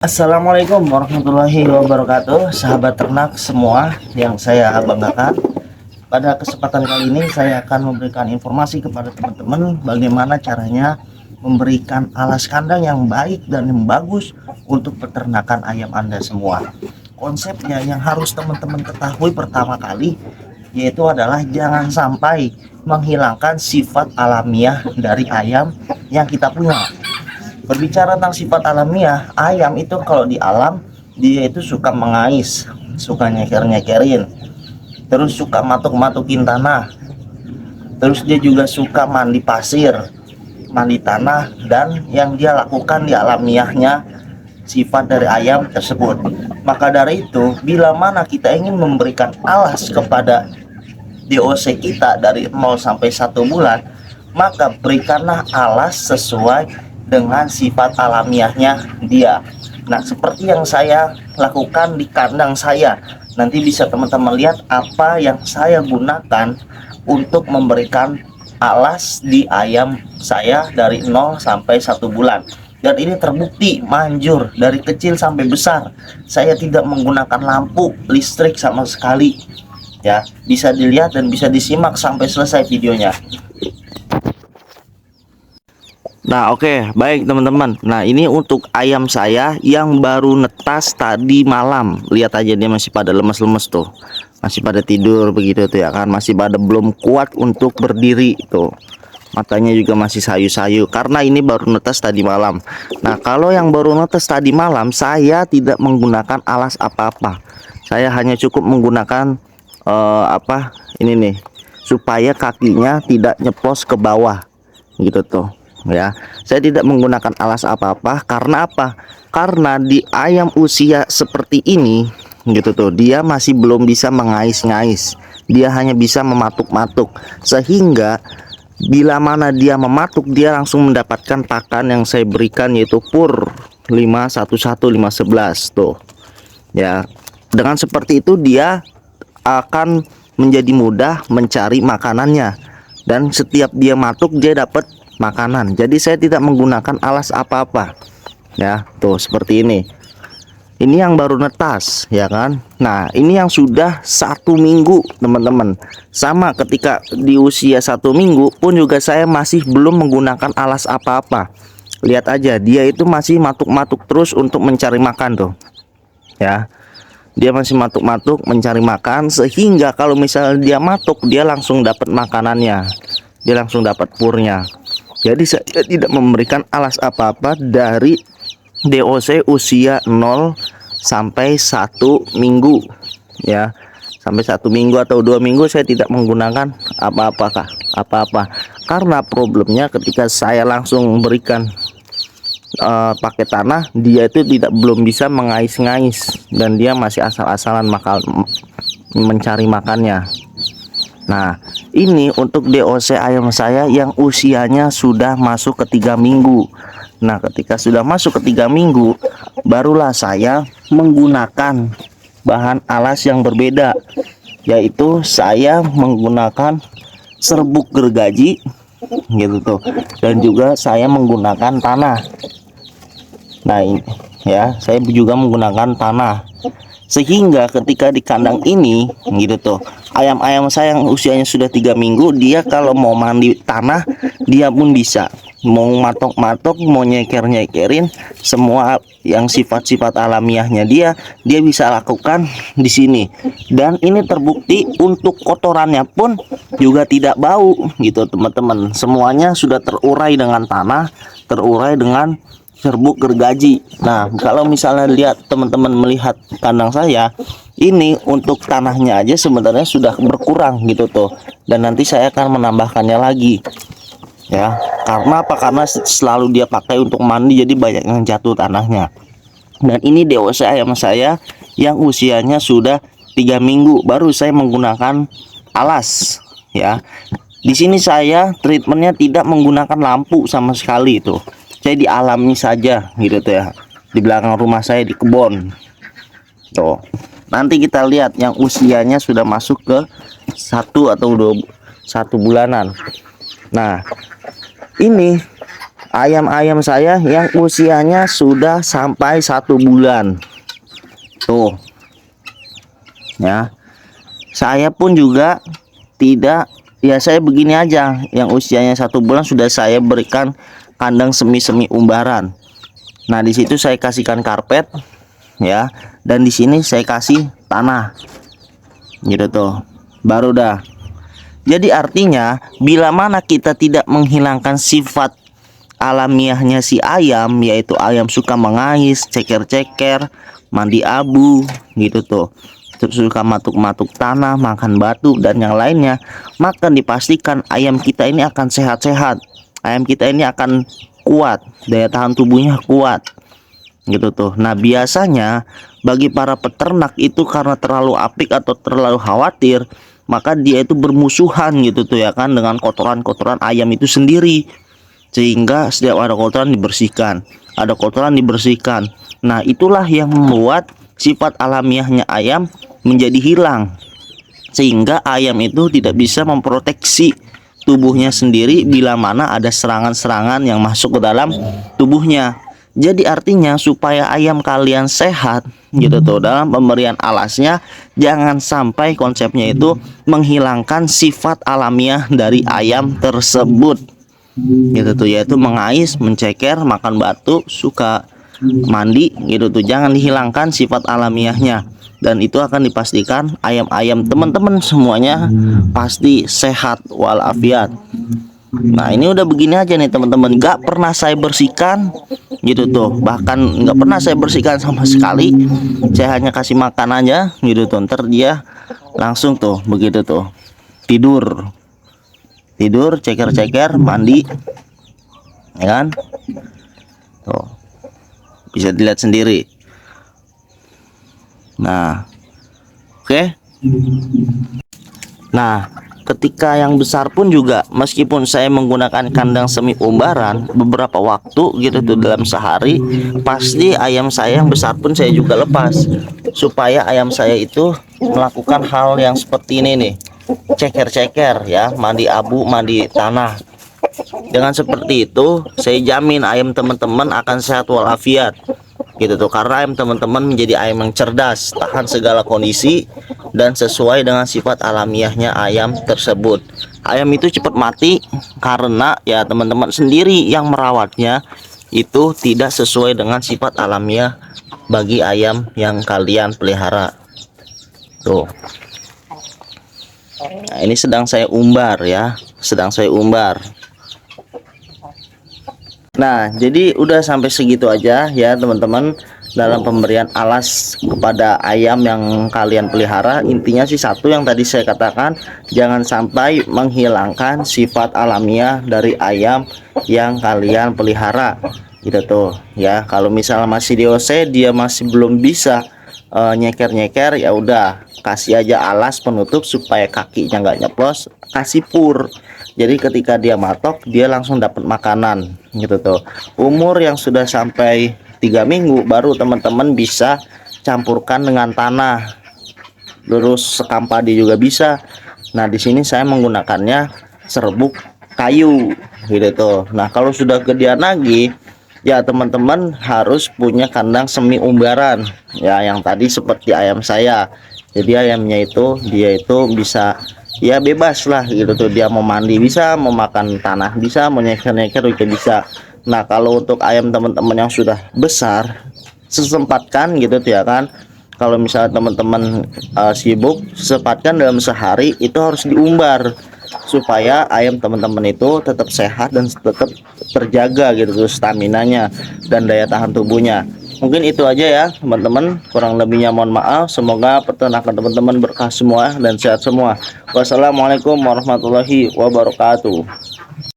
Assalamualaikum warahmatullahi wabarakatuh, sahabat ternak semua yang saya banggakan. Pada kesempatan kali ini saya akan memberikan informasi kepada teman-teman bagaimana caranya memberikan alas kandang yang baik dan yang bagus untuk peternakan ayam Anda semua. Konsepnya yang harus teman-teman ketahui pertama kali yaitu adalah jangan sampai menghilangkan sifat alamiah dari ayam yang kita punya. Berbicara tentang sifat alamiah, ayam itu kalau di alam dia itu suka mengais, suka nyeker-nyekerin, terus suka matuk-matukin tanah, terus dia juga suka mandi pasir, mandi tanah, dan yang dia lakukan di alamiahnya sifat dari ayam tersebut. Maka dari itu, bila mana kita ingin memberikan alas kepada DOC kita dari 0 sampai 1 bulan, maka berikanlah alas sesuai dengan sifat alamiahnya dia. Nah, seperti yang saya lakukan di kandang saya. Nanti bisa teman-teman lihat apa yang saya gunakan untuk memberikan alas di ayam saya dari 0 sampai 1 bulan. Dan ini terbukti manjur dari kecil sampai besar. Saya tidak menggunakan lampu listrik sama sekali. Ya, bisa dilihat dan bisa disimak sampai selesai videonya. Nah, oke, baik teman-teman. Nah, ini untuk ayam saya yang baru netas tadi malam. Lihat aja dia masih pada lemes-lemes tuh. Masih pada tidur begitu tuh ya kan. Masih pada belum kuat untuk berdiri tuh. Matanya juga masih sayu-sayu karena ini baru netas tadi malam. Nah, kalau yang baru netas tadi malam saya tidak menggunakan alas apa-apa. Saya hanya cukup menggunakan ini nih, supaya kakinya tidak nyeplos ke bawah gitu tuh ya. Saya tidak menggunakan alas apa-apa karena apa? Karena di ayam usia seperti ini gitu tuh, dia masih belum bisa mengais-ngais, dia hanya bisa mematuk-matuk, sehingga bila mana dia mematuk dia langsung mendapatkan pakan yang saya berikan, yaitu pur 511511 tuh ya. Dengan seperti itu dia akan menjadi mudah mencari makanannya, dan setiap dia matuk dia dapat makanan. Jadi saya tidak menggunakan alas apa-apa ya. Tuh seperti ini yang baru netas ya kan. Nah, ini yang sudah 1 minggu teman-teman. Sama, ketika di usia 1 minggu pun juga saya masih belum menggunakan alas apa-apa. Lihat aja, dia itu masih matuk-matuk terus untuk mencari makan tuh ya. Dia masih matuk-matuk mencari makan, sehingga kalau misalnya dia matuk dia langsung dapat makanannya, dia langsung dapat purnya. Jadi saya tidak memberikan alas apa-apa dari DOC usia 0 sampai 1 minggu ya. Sampai 1 minggu atau 2 minggu saya tidak menggunakan apa-apa. Karena problemnya ketika saya langsung memberikan pakai tanah, dia itu belum bisa mengais-ngais, dan dia masih asal-asalan mencari makannya. Nah, ini untuk DOC ayam saya yang usianya sudah masuk ke 3 minggu. Nah, ketika sudah masuk ke 3 minggu, barulah saya menggunakan bahan alas yang berbeda, yaitu saya menggunakan serbuk gergaji gitu tuh, dan juga saya menggunakan tanah. Nah, ini ya, saya juga menggunakan tanah, sehingga ketika di kandang ini gitu tuh, ayam-ayam saya yang usianya sudah 3 minggu, dia kalau mau mandi tanah dia pun bisa, mau matok-matok, mau nyeker-nyekerin, semua yang sifat-sifat alamiahnya dia bisa lakukan di sini. Dan ini terbukti untuk kotorannya pun juga tidak bau gitu teman-teman. Semuanya sudah terurai dengan tanah, terurai dengan serbuk gergaji. Nah, kalau misalnya lihat teman-teman melihat kandang saya ini, untuk tanahnya aja sebenarnya sudah berkurang gitu tuh, dan nanti saya akan menambahkannya lagi ya. Karena apa? Karena selalu dia pakai untuk mandi, jadi banyak yang jatuh tanahnya. Dan ini DOC ayam saya yang usianya sudah 3 minggu baru saya menggunakan alas ya. Di sini saya treatmentnya tidak menggunakan lampu sama sekali itu. Saya dialami saja gitu tuh ya, di belakang rumah saya di kebun tuh. Nanti kita lihat yang usianya sudah masuk ke 1 atau 1 bulanan. Nah, ini ayam-ayam saya yang usianya sudah sampai 1 bulan. Tuh ya, saya pun juga tidak, ya saya begini aja, yang usianya 1 bulan sudah saya berikan kandang semi umbaran. Nah di situ saya kasihkan karpet ya, dan di sini saya kasih tanah gitu tuh, baru dah. Jadi artinya bila mana kita tidak menghilangkan sifat alamiahnya si ayam, yaitu ayam suka mengais, ceker-ceker, mandi abu gitu tuh, terus suka matuk-matuk tanah, makan batu dan yang lainnya, maka dipastikan ayam kita ini akan sehat-sehat, ayam kita ini akan kuat, daya tahan tubuhnya kuat gitu tuh. Nah biasanya bagi para peternak itu karena terlalu apik atau terlalu khawatir, maka dia itu bermusuhan gitu tuh ya kan, dengan kotoran-kotoran ayam itu sendiri, sehingga setiap ada kotoran dibersihkan, ada kotoran dibersihkan. Nah itulah yang membuat sifat alamiahnya ayam menjadi hilang, sehingga ayam itu tidak bisa memproteksi tubuhnya sendiri bila mana ada serangan-serangan yang masuk ke dalam tubuhnya. Jadi artinya supaya ayam kalian sehat gitu tuh, dalam pemberian alasnya jangan sampai konsepnya itu menghilangkan sifat alamiah dari ayam tersebut gitu tuh, yaitu mengais, menceker, makan batu, suka mandi gitu tuh. Jangan dihilangkan sifat alamiahnya, dan itu akan dipastikan ayam-ayam teman-teman semuanya pasti sehat walafiat. Nah ini udah begini aja nih teman-teman, gak pernah saya bersihkan gitu tuh, bahkan nggak pernah saya bersihkan sama sekali. Saya hanya kasih makan aja gitu tuh, ntar dia langsung tuh begitu tuh tidur, ceker-ceker, mandi ya kan, tuh bisa dilihat sendiri. Nah oke. Nah ketika yang besar pun juga, meskipun saya menggunakan kandang semi umbaran beberapa waktu gitu tuh dalam sehari, pasti ayam saya yang besar pun saya juga lepas, supaya ayam saya itu melakukan hal yang seperti ini nih, ceker-ceker ya, mandi abu, mandi tanah. Dengan seperti itu saya jamin ayam teman-teman akan sehat walafiat gitu tuh, karena ayam teman-teman menjadi ayam yang cerdas, tahan segala kondisi dan sesuai dengan sifat alamiahnya ayam tersebut. Ayam itu cepat mati karena ya teman-teman sendiri yang merawatnya itu tidak sesuai dengan sifat alamiah bagi ayam yang kalian pelihara tuh. Nah ini sedang saya umbar ya, sedang saya umbar. Nah jadi udah sampai segitu aja ya teman-teman dalam pemberian alas kepada ayam yang kalian pelihara. Intinya sih satu yang tadi saya katakan, jangan sampai menghilangkan sifat alamiah dari ayam yang kalian pelihara gitu tuh ya. Kalau misalnya masih di OC, dia masih belum bisa nyeker-nyeker, ya udah kasih aja alas penutup supaya kakinya nggak nyeplos, kasih pur. Jadi ketika dia matok dia langsung dapat makanan gitu tuh. Umur yang sudah sampai 3 minggu baru teman-teman bisa campurkan dengan tanah, terus sekam padi juga bisa. Nah di sini saya menggunakannya serbuk kayu gitu tuh. Nah kalau sudah gedean lagi ya teman-teman harus punya kandang semi umbaran ya, yang tadi seperti ayam saya. Jadi ayamnya itu dia itu bisa ya bebas lah gitu tuh, dia mau mandi bisa, mau makan tanah bisa, mau nyeker-nyeker juga bisa. Nah kalau untuk ayam teman-teman yang sudah besar, sesempatkan gitu tuh ya kan, kalau misalnya teman-teman sibuk, sempatkan dalam sehari itu harus diumbar supaya ayam teman-teman itu tetap sehat dan tetap terjaga gitu tuh staminanya dan daya tahan tubuhnya. Mungkin itu aja ya teman-teman, kurang lebihnya mohon maaf. Semoga peternakan teman-teman berkah semua dan sehat semua. Wassalamualaikum warahmatullahi wabarakatuh.